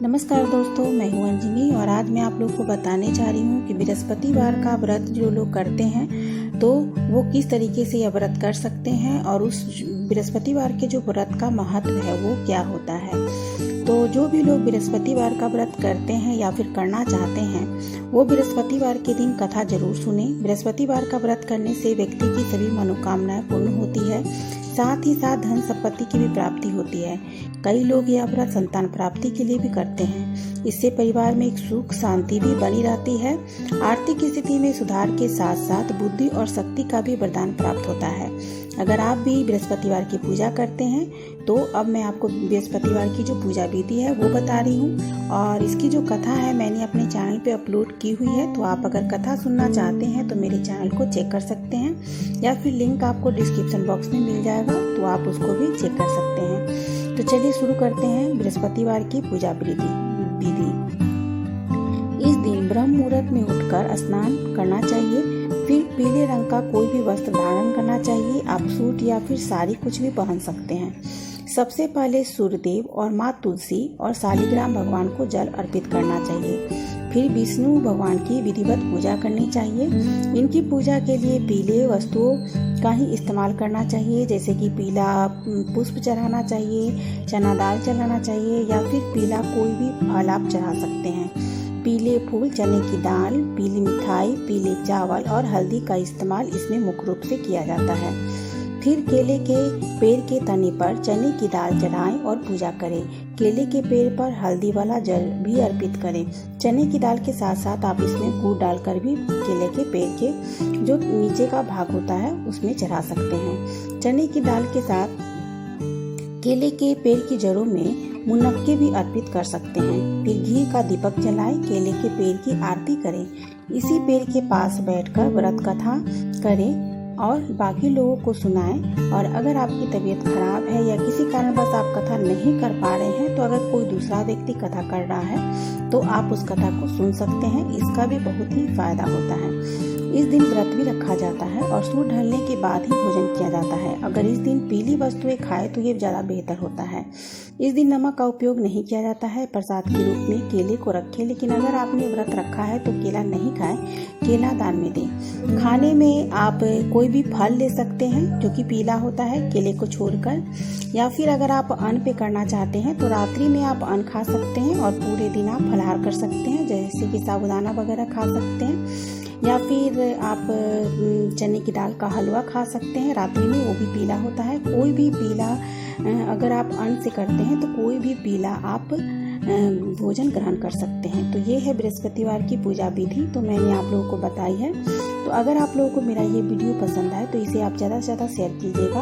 नमस्कार दोस्तों, मैं हूं अंजनी और आज मैं आप लोग को बताने जा रही हूं कि बृहस्पतिवार का व्रत जो लोग करते हैं तो वो किस तरीके से यह व्रत कर सकते हैं और उस बृहस्पतिवार के जो व्रत का महत्व है वो क्या होता है। तो जो भी लोग बृहस्पतिवार का व्रत करते हैं या फिर करना चाहते हैं वो बृहस्पतिवार के दिन कथा जरूर सुने। बृहस्पतिवार का व्रत करने से व्यक्ति की सभी मनोकामनाएं पूर्ण होती है, साथ ही साथ धन संपत्ति की भी प्राप्ति होती है। कई लोग यह व्रत संतान प्राप्ति के लिए भी करते हैं। इससे परिवार में एक सुख शांति भी बनी रहती है। आर्थिक स्थिति में सुधार के साथ साथ बुद्धि और शक्ति का भी वरदान प्राप्त होता है। अगर आप भी बृहस्पतिवार की पूजा करते हैं तो अब मैं आपको बृहस्पतिवार की जो पूजा विधि है वो बता रही हूँ और इसकी जो कथा है मैंने अपने चैनल पे अपलोड की हुई है। तो आप अगर कथा सुनना चाहते हैं तो मेरे चैनल को चेक कर सकते हैं या फिर लिंक आपको डिस्क्रिप्शन बॉक्स में मिल जाएगा, तो आप उसको भी चेक कर सकते हैं। तो चलिए शुरू करते हैं बृहस्पतिवार की पूजा विधि। इस दिन ब्रह्म मुहूर्त में उठकर स्नान करना चाहिए। फिर पीले रंग का कोई भी वस्त्र धारण करना चाहिए। आप सूट या फिर साड़ी कुछ भी पहन सकते हैं। सबसे पहले सूर्यदेव और माँ तुलसी और शालिग्राम भगवान को जल अर्पित करना चाहिए। फिर विष्णु भगवान की विधिवत पूजा करनी चाहिए। इनकी पूजा के लिए पीले वस्तुओं का ही इस्तेमाल करना चाहिए, जैसे कि पीला पुष्प चढ़ाना चाहिए, चना दाल चढ़ाना चाहिए या फिर पीला कोई भी फल आप चढ़ा सकते हैं। पीले फूल, चने की दाल, पीली मिठाई, पीले चावल और हल्दी का इस्तेमाल इसमें मुख्य रूप से किया जाता है। फिर केले के पेड़ के तने पर चने की दाल चढ़ाएं और पूजा करें। केले के पेड़ पर हल्दी वाला जल भी अर्पित करें। चने की दाल के साथ साथ आप इसमें गुड़ डालकर भी केले के पेड़ के जो नीचे का भाग होता है उसमें चढ़ा सकते हैं। चने की दाल के साथ केले के पेड़ की जड़ों में मुनक्के भी अर्पित कर सकते हैं। फिर घी का दीपक जलाएं, केले के पेड़ की आरती करें। इसी पेड़ के पास बैठकर व्रत कथा करें और बाकी लोगों को सुनाएं। और अगर आपकी तबीयत खराब है या किसी कारणवश आप कथा नहीं कर पा रहे हैं तो अगर कोई दूसरा व्यक्ति कथा कर रहा है तो आप उस कथा को सुन सकते हैं। इसका भी बहुत ही फायदा होता है। इस दिन व्रत भी रखा जाता है और सूर्य ढलने के बाद ही भोजन किया जाता है। अगर इस दिन पीली वस्तुएं खाए तो ये ज्यादा बेहतर होता है। इस दिन नमक का उपयोग नहीं किया जाता है। प्रसाद के रूप में केले को रखें, लेकिन अगर आपने व्रत रखा है तो केला नहीं खाएं, केला दान में दें। खाने में आप कोई भी फल ले सकते हैं जो कि पीला होता है, केले को छोड़कर। या फिर अगर आप अन्न पे करना चाहते हैं तो रात्रि में आप अन्न खा सकते हैं और पूरे दिन आप फलाहार कर सकते हैं, जैसे कि साबूदाना वगैरह खा सकते हैं या फिर आप चने की दाल का हलवा खा सकते हैं रात्रि में, वो भी पीला होता है। कोई भी पीला अगर आप अन्न से करते हैं तो कोई भी पीला आप भोजन ग्रहण कर सकते हैं। तो ये है बृहस्पतिवार की पूजा विधि, तो मैंने आप लोगों को बताई है। तो अगर आप लोगों को मेरा ये वीडियो पसंद आए तो इसे आप ज़्यादा से ज़्यादा शेयर कीजिएगा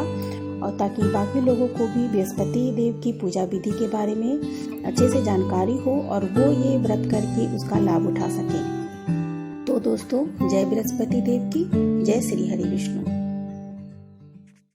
और ताकि बाकी लोगों को भी बृहस्पति देव की पूजा विधि के बारे में अच्छे से जानकारी हो और वो ये व्रत करके उसका लाभ उठा सकें। तो दोस्तों, जय बृहस्पति देव की, जय श्री हरि विष्णु।